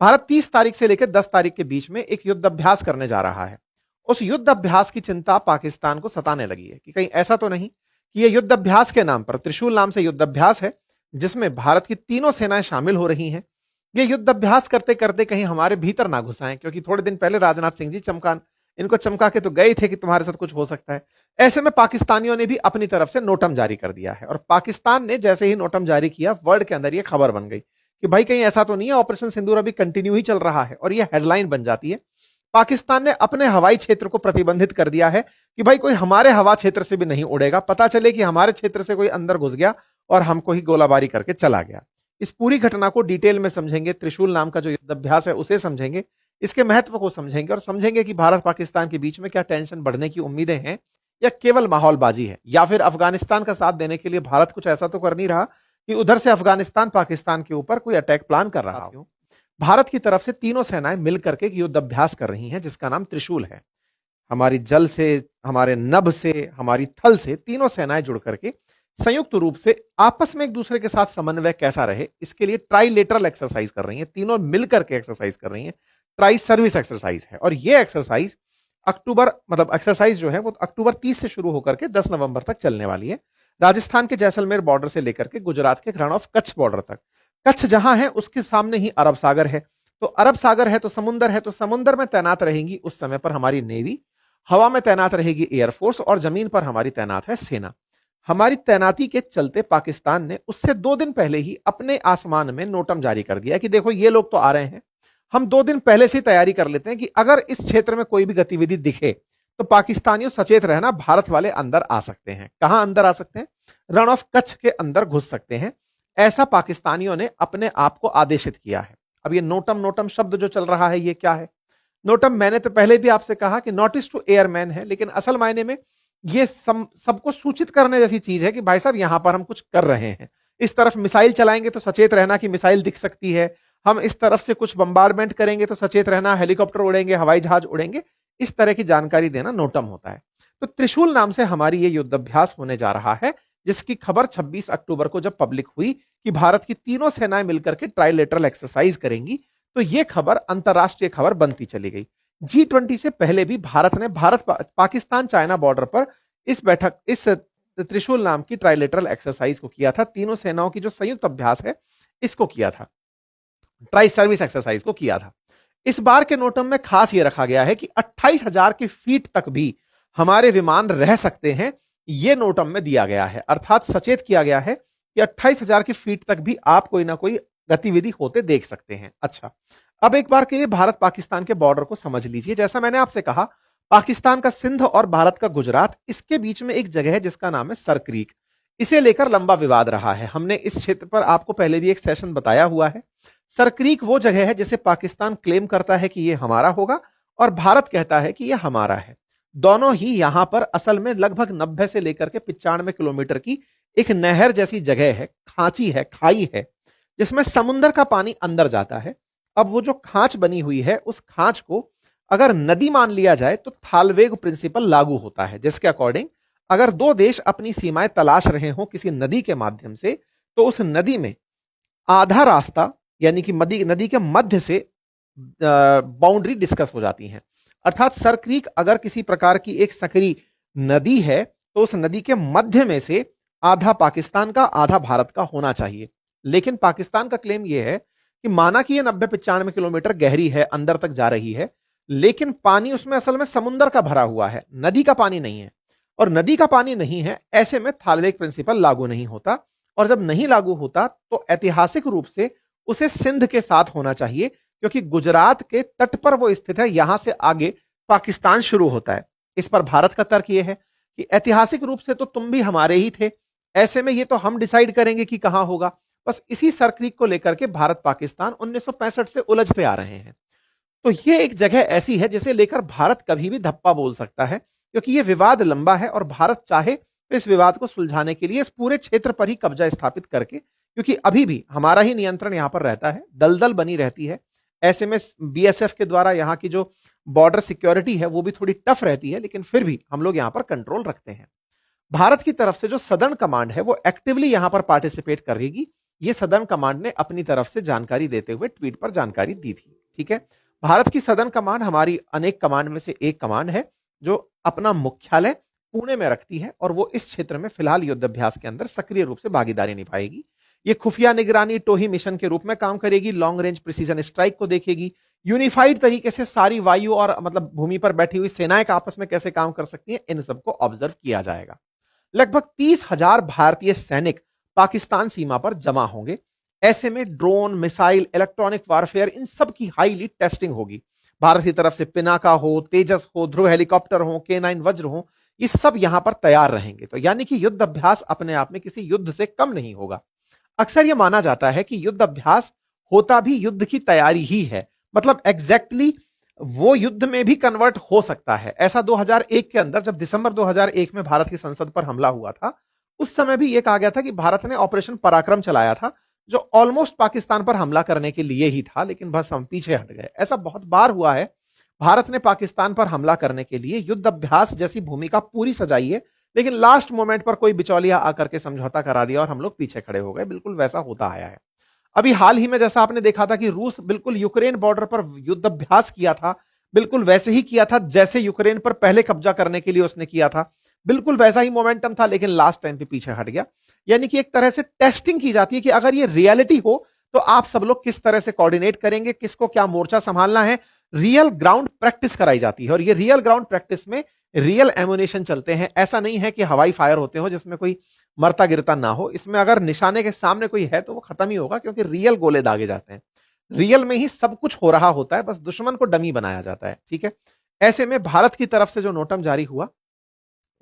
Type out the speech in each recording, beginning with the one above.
भारत 30 तारीख से लेकर 10 तारीख के बीच में एक युद्ध अभ्यास करने जा रहा है। उस युद्ध अभ्यास की चिंता पाकिस्तान को सताने लगी है कि कहीं ऐसा तो नहीं कि यह युद्ध अभ्यास के नाम पर, त्रिशूल नाम से युद्ध अभ्यास है जिसमें भारत की तीनों सेनाएं शामिल हो रही हैं। ये युद्ध अभ्यास करते करते कहीं हमारे भीतर ना घुसाएं, क्योंकि थोड़े दिन पहले राजनाथ सिंह जी इनको चमका के तो गए थे कि तुम्हारे साथ कुछ हो सकता है। ऐसे में पाकिस्तानियों ने भी अपनी तरफ से नोटम जारी कर दिया है, और पाकिस्तान ने जैसे ही नोटम जारी किया, वर्ल्ड के अंदर यह खबर बन गई कि भाई कहीं ऐसा तो नहीं है ऑपरेशन सिंदूर अभी कंटिन्यू ही चल रहा है, और यह हेडलाइन बन जाती है। पाकिस्तान ने अपने हवाई क्षेत्र को प्रतिबंधित कर दिया है कि भाई कोई हमारे हवा क्षेत्र से भी नहीं उड़ेगा, पता चले कि हमारे क्षेत्र से कोई अंदर घुस गया और हमको ही गोलाबारी करके चला गया। इस पूरी घटना को डिटेल में समझेंगे, त्रिशूल नाम का जो युद्ध अभ्यास है उसे समझेंगे, इसके महत्व को समझेंगे, और समझेंगे कि भारत पाकिस्तान के बीच में क्या टेंशन बढ़ने की उम्मीदें हैं या केवल माहौलबाजी है, या फिर अफगानिस्तान का साथ देने के लिए भारत कुछ ऐसा तो कर नहीं रहा कि उधर से अफगानिस्तान पाकिस्तान के ऊपर कोई अटैक प्लान कर रहा हो। भारत की तरफ से तीनों सेनाएं मिलकर के युद्ध अभ्यास कर रही हैं जिसका नाम त्रिशूल है। हमारी जल से, हमारे नभ से, हमारी थल से तीनों सेनाएं जुड़ करके संयुक्त रूप से आपस में एक दूसरे के साथ समन्वय कैसा रहे, इसके लिए ट्राइलेटरल एक्सरसाइज कर रही हैं। तीनों मिलकर के एक्सरसाइज कर रही हैं। ट्राई सर्विस एक्सरसाइज है, और यह एक्सरसाइज एक्सरसाइज जो है वो अक्टूबर 30 से शुरू होकर के 10 नवंबर तक चलने वाली है। राजस्थान के जैसलमेर बॉर्डर से लेकर के गुजरात के रण ऑफ कच्छ बॉर्डर तक। कच्छ जहां है उसके सामने ही अरब सागर है, तो अरब सागर है तो समुंदर है, तो समुंदर में तैनात रहेंगी उस समय पर हमारी नेवी, हवा में तैनात रहेगी एयरफोर्स, और जमीन पर हमारी तैनात है सेना। हमारी तैनाती के चलते पाकिस्तान ने उससे 2 दिन पहले ही अपने आसमान में नोटम जारी कर दिया कि देखो ये लोग तो आ रहे हैं, हम 2 दिन पहले से तैयारी कर लेते हैं कि अगर इस क्षेत्र में कोई भी गतिविधि दिखे तो पाकिस्तानियों सचेत रहना, भारत वाले अंदर आ सकते हैं। कहां अंदर आ सकते हैं? रण ऑफ कच्छ के अंदर घुस सकते हैं, ऐसा पाकिस्तानियों ने अपने आप को आदेशित किया है। अब ये नोटम नोटम शब्द जो चल रहा है ये क्या है? नोटम, मैंने तो पहले भी आपसे कहा कि नोटिस टू एयरमैन है, लेकिन असल मायने में ये सबको सूचित करने जैसी चीज है कि भाई साहब यहां पर हम कुछ कर रहे हैं। इस तरफ मिसाइल चलाएंगे तो सचेत रहना कि मिसाइल दिख सकती है, हम इस तरफ से कुछ बंबार्डमेंट करेंगे तो सचेत रहना हेलीकॉप्टर उड़ेंगे, हवाई जहाज उड़ेंगे। इस तरह की जानकारी देना नोटम होता है। तो त्रिशूल नाम से हमारी ये युद्धाभ्यास होने जा रहा है, जिसकी खबर 26 अक्टूबर को जब पब्लिक हुई कि भारत की तीनों सेनाएं मिलकर के ट्राइलेटरल एक्सरसाइज करेंगी, तो यह खबर अंतरराष्ट्रीय खबर बनती चली गई। G20 से पहले भी भारत ने पाकिस्तान चाइना बॉर्डर पर इस त्रिशूल नाम की ट्राइलेटरल एक्सरसाइज को किया था। तीनों सेनाओं की जो संयुक्त अभ्यास है इसको किया था, ट्राई सर्विस एक्सरसाइज को किया था। इस बार के नोटम में खास यह रखा गया है कि 28,000 की फीट तक भी हमारे विमान रह सकते हैं, यह नोटम में दिया गया है। अर्थात सचेत किया गया है कि 28,000 की फीट तक भी आप कोई ना कोई गतिविधि होते देख सकते हैं। अच्छा, अब एक बार के लिए भारत पाकिस्तान के बॉर्डर को समझ लीजिए। जैसा मैंने आपसे कहा, पाकिस्तान का सिंध और भारत का गुजरात, इसके बीच में एक जगह है जिसका नाम है सरक्रीक। इसे लेकर लंबा विवाद रहा है। हमने इस क्षेत्र पर आपको पहले भी एक सेशन बताया हुआ है। सरक्रीक वो जगह है जिसे पाकिस्तान क्लेम करता है कि यह हमारा होगा, और भारत कहता है कि यह हमारा है। दोनों ही यहां पर असल में लगभग 90 से लेकर के 95 किलोमीटर की एक नहर जैसी जगह है, खांची है, खाई है, जिसमें समुद्र का पानी अंदर जाता है। अब वो जो खांच बनी हुई है, उस खांच को अगर नदी मान लिया जाए तो थालवेग प्रिंसिपल लागू होता है, जिसके अकॉर्डिंग अगर 2 देश अपनी सीमाएं तलाश रहे हो किसी नदी के माध्यम से, तो उस नदी में आधा रास्ता यानी कि नदी के मध्य से बाउंड्री डिस्कस हो जाती है। अर्थात सरक्रीक अगर किसी प्रकार की एक सकरी नदी है, तो उस नदी के मध्य में से आधा पाकिस्तान का, आधा भारत का होना चाहिए। लेकिन पाकिस्तान का क्लेम यह है कि माना कि यह 90-95 किलोमीटर गहरी है, अंदर तक जा रही है, लेकिन पानी उसमें असल में समुद्र का भरा हुआ है, नदी का पानी नहीं है। और नदी का पानी नहीं है, ऐसे में थालवेग प्रिंसिपल लागू नहीं होता, और जब नहीं लागू होता तो ऐतिहासिक रूप से उसे सिंध के साथ होना चाहिए, क्योंकि गुजरात के तट पर वो स्थित है, यहां से आगे पाकिस्तान शुरू होता है। इस पर भारत का तर्क यह है कि ऐतिहासिक रूप से तो तुम भी हमारे ही थे, ऐसे में ये तो हम डिसाइड करेंगे कि कहां होगा। बस इसी सरक्रीक को लेकर के भारत पाकिस्तान 1965 से उलझते आ रहे हैं। तो ये एक जगह ऐसी है जिसे लेकर भारत कभी भी धप्पा बोल सकता है, क्योंकि यह विवाद लंबा है, और भारत चाहे तो इस विवाद को सुलझाने के लिए इस पूरे क्षेत्र पर ही कब्जा स्थापित करके, क्योंकि अभी भी हमारा ही नियंत्रण यहां पर रहता है, दलदल बनी रहती है। ऐसे में बीएसएफ के द्वारा यहां की जो बॉर्डर सिक्योरिटी है वो भी थोड़ी टफ रहती है, लेकिन फिर भी हम लोग यहां पर कंट्रोल रखते हैं। भारत की तरफ से जो सदर्न कमांड है वो एक्टिवली यहां पर पार्टिसिपेट करेगी, ये सदर्न कमांड ने अपनी तरफ से जानकारी देते हुए ट्वीट पर जानकारी दी थी। ठीक है, भारत की सदर्न कमांड हमारी अनेक कमांड में से एक कमांड है जो अपना मुख्यालय पुणे में रखती है और वो इस क्षेत्र में फिलहाल युद्ध अभ्यास के अंदर सक्रिय रूप से भागीदारी निभाएगी। ये खुफिया निगरानी टोही मिशन के रूप में काम करेगी, लॉन्ग रेंज प्रिसीजन स्ट्राइक को देखेगी, यूनिफाइड तरीके से सारी वायु और मतलब भूमि पर बैठी हुई सेनाएं आपस में कैसे काम कर सकती हैं, इन सबको ऑब्जर्व किया जाएगा। लगभग 30,000 भारतीय सैनिक पाकिस्तान सीमा पर जमा होंगे। ऐसे में ड्रोन, मिसाइल, इलेक्ट्रॉनिक वारफेयर, इन सब की हाईली टेस्टिंग होगी। भारत की तरफ से पिनाका हो, तेजस हो, ध्रुव हेलीकॉप्टर हो, K9 वज्र हो, ये सब यहां पर तैयार रहेंगे। तो यानी कि युद्ध अभ्यास अपने आप में किसी युद्ध से कम नहीं होगा। अक्सर यह माना जाता है कि युद्ध अभ्यास होता भी युद्ध की तैयारी ही है, मतलब एग्जैक्टली वो युद्ध में भी कन्वर्ट हो सकता है। ऐसा 2001 के अंदर जब दिसंबर 2001 में भारत की संसद पर हमला हुआ था, उस समय भी यह कहा गया था कि भारत ने ऑपरेशन पराक्रम चलाया था, जो ऑलमोस्ट पाकिस्तान पर हमला करने के लिए ही था, लेकिन बस हम पीछे हट गए। ऐसा बहुत बार हुआ है, भारत ने पाकिस्तान पर हमला करने के लिए युद्ध अभ्यास जैसी भूमिका पूरी सजाई है, लेकिन लास्ट मोमेंट पर कोई बिचौलिया आकर के समझौता करा दिया और हम लोग पीछे खड़े हो गए। बिल्कुल वैसा होता आया है। अभी हाल ही में जैसा आपने देखा था कि रूस बिल्कुल यूक्रेन बॉर्डर पर युद्ध अभ्यास किया था, बिल्कुल वैसे ही किया था जैसे यूक्रेन पर पहले कब्जा करने के लिए उसने किया था। बिल्कुल वैसा ही मोमेंटम था, लेकिन लास्ट टाइम पे पीछे हट गया। यानी कि एक तरह से टेस्टिंग की जाती है कि अगर ये रियलिटी हो तो आप सब लोग किस तरह से कोऑर्डिनेट करेंगे, किसको क्या मोर्चा संभालना है। रियल ग्राउंड प्रैक्टिस कराई जाती है और ये रियल ग्राउंड प्रैक्टिस में रियल एमुनेशन चलते हैं। ऐसा नहीं है कि हवाई फायर होते हो जिसमें कोई मरता गिरता ना हो। इसमें अगर निशाने के सामने कोई है तो वो खत्म ही होगा, क्योंकि रियल गोले दागे जाते हैं। रियल में ही सब कुछ हो रहा होता है, बस दुश्मन को डमी बनाया जाता है। ठीक है, ऐसे में भारत की तरफ से जो नोटम जारी हुआ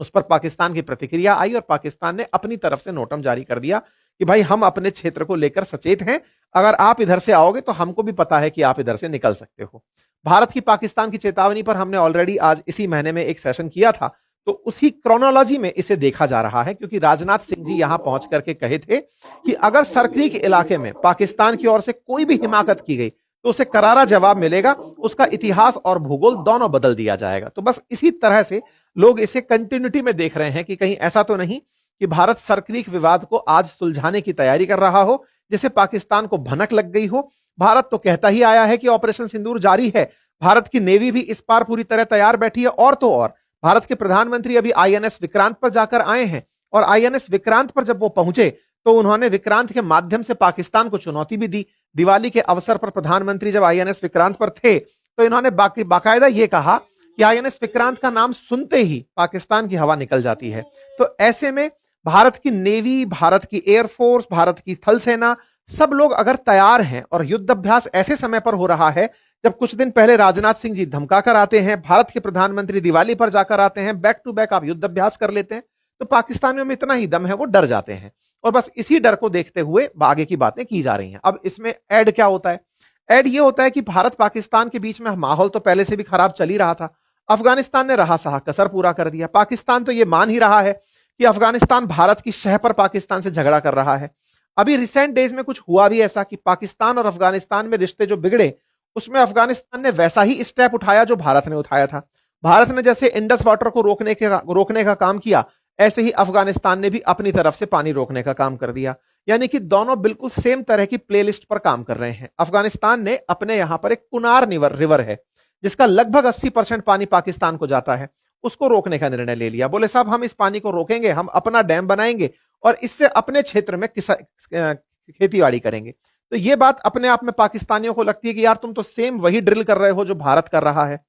उस पर पाकिस्तान की प्रतिक्रिया आई और पाकिस्तान ने अपनी तरफ से नोटम जारी कर दिया कि भाई हम अपने क्षेत्र को लेकर सचेत हैं, अगर आप इधर से आओगे तो हमको भी पता है कि आप इधर से निकल सकते हो। भारत की पाकिस्तान की चेतावनी पर हमने ऑलरेडी आज इसी महीने में एक सेशन किया था, तो उसी क्रोनोलॉजी में इसे देखा जा रहा है, क्योंकि राजनाथ सिंह जी यहां पहुंच करके कहे थे कि अगर सरक्रीक इलाके में पाकिस्तान की ओर से कोई भी हिमाकत की गई तो उसे करारा जवाब मिलेगा, उसका इतिहास और भूगोल दोनों बदल दिया जाएगा। तो बस इसी तरह से लोग इसे कंटिन्यूटी में देख रहे हैं कि कहीं ऐसा तो नहीं कि भारत सरक्रीक विवाद को आज सुलझाने की तैयारी कर रहा हो, जिसे पाकिस्तान को भनक लग गई हो। भारत तो कहता ही आया है कि ऑपरेशन सिंदूर जारी है, भारत की नेवी भी इस पार पूरी तरह तैयार बैठी है। और तो और भारत के प्रधानमंत्री अभी आईएनएस विक्रांत पर जाकर आए हैं और आईएनएस विक्रांत पर जब वो पहुंचे तो उन्होंने विक्रांत के माध्यम से पाकिस्तान को चुनौती भी दी। दिवाली के अवसर पर प्रधानमंत्री जब आईएनएस विक्रांत पर थे तो इन्होंने बाकायदा ये कहा कि आईएनएस विक्रांत का नाम सुनते ही पाकिस्तान की हवा निकल जाती है। तो ऐसे में भारत की नेवी, भारत की एयरफोर्स, भारत की थल सेना, सब लोग अगर तैयार हैं और युद्ध अभ्यास ऐसे समय पर हो रहा है जब कुछ दिन पहले राजनाथ सिंह जी धमका कर आते हैं, भारत के प्रधानमंत्री दिवाली पर जाकर आते हैं, बैक टू बैक आप युद्ध अभ्यास कर लेते हैं, तो पाकिस्तानियों में इतना ही दम है, वो डर जाते हैं। और बस इसी डर को देखते हुए आगे की बातें की जा रही हैं। अब इसमें ऐड क्या होता है? ऐड ये होता है कि भारत पाकिस्तान के बीच में माहौल तो पहले से भी खराब चल ही रहा था। अफगानिस्तान ने रहा सहा कसर पूरा कर दिया। पाकिस्तान तो ये मान ही रहा है कि अफगानिस्तान भारत की शह पर पाकिस्तान से झगड़ा कर रहा है। अभी रिसेंट डेज में कुछ हुआ भी ऐसा कि पाकिस्तान और अफगानिस्तान में रिश्ते जो बिगड़े, उसमें अफगानिस्तान ने वैसा ही स्टेप उठाया जो भारत ने उठाया था। भारत ने जैसे इंडस वाटर को रोकने का काम किया, ऐसे ही अफगानिस्तान ने भी अपनी तरफ से पानी रोकने का काम कर दिया। यानी कि दोनों बिल्कुल सेम तरह की प्लेलिस्ट पर काम कर रहे हैं। अफगानिस्तान ने अपने यहां पर एक कुनार रिवर है जिसका लगभग 80% पानी पाकिस्तान को जाता है, उसको रोकने का निर्णय ले लिया। बोले साहब हम इस पानी को रोकेंगे, हम अपना डैम बनाएंगे और इससे अपने क्षेत्र में खेतीबाड़ी करेंगे। तो ये बात अपने आप में पाकिस्तानियों को लगती है कि यार तुम तो सेम वही ड्रिल कर रहे हो जो भारत कर रहा है।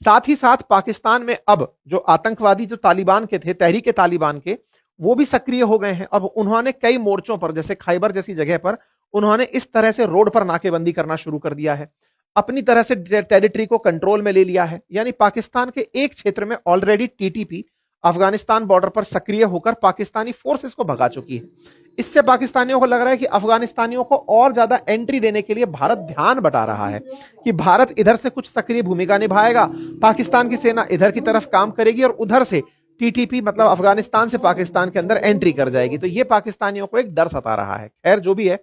साथ ही साथ पाकिस्तान में अब जो आतंकवादी जो तालिबान के थे, तहरीके तालिबान के, वो भी सक्रिय हो गए हैं। अब उन्होंने कई मोर्चों पर, जैसे खैबर जैसी जगह पर, उन्होंने इस तरह से रोड पर नाकेबंदी करना शुरू कर दिया है, अपनी तरह से टेरिटरी को कंट्रोल में ले लिया है। यानी पाकिस्तान के एक क्षेत्र में ऑलरेडी टीटीपी अफगानिस्तान बॉर्डर पर सक्रिय होकर पाकिस्तानी फोर्सेस को भगा चुकी है। इससे पाकिस्तानियों को लग रहा है कि अफगानिस्तानियों को और ज्यादा एंट्री देने के लिए भारत ध्यान बटा रहा है कि भारत इधर से कुछ सक्रिय भूमिका निभाएगा, पाकिस्तान की सेना इधर की तरफ काम करेगी और उधर से टीटीपी मतलब अफगानिस्तान से पाकिस्तान के अंदर एंट्री कर जाएगी। तो ये पाकिस्तानियों को एक डर सता रहा है। खैर जो भी है,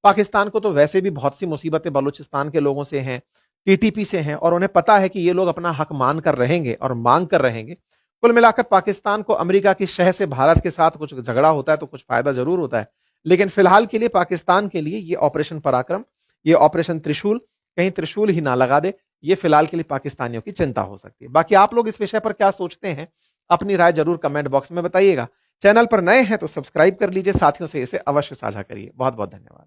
पाकिस्तान को तो वैसे भी बहुत सी मुसीबतें बलूचिस्तान के लोगों से हैं, टीटीपी से हैं, और उन्हें पता है कि ये लोग अपना हक मान कर रहेंगे और मांग कर रहेंगे। कुल मिलाकर पाकिस्तान को अमेरिका की शह से भारत के साथ कुछ झगड़ा होता है तो कुछ फायदा जरूर होता है, लेकिन फिलहाल के लिए पाकिस्तान के लिए ये ऑपरेशन पराक्रम, ये ऑपरेशन त्रिशूल, कहीं त्रिशूल ही ना लगा दे, ये फिलहाल के लिए पाकिस्तानियों की चिंता हो सकती है। बाकी आप लोग इस विषय पर क्या सोचते हैं, अपनी राय जरूर कमेंट बॉक्स में बताइएगा। चैनल पर नए हैं तो सब्सक्राइब कर लीजिए, साथियों से इसे अवश्य साझा करिए। बहुत बहुत धन्यवाद।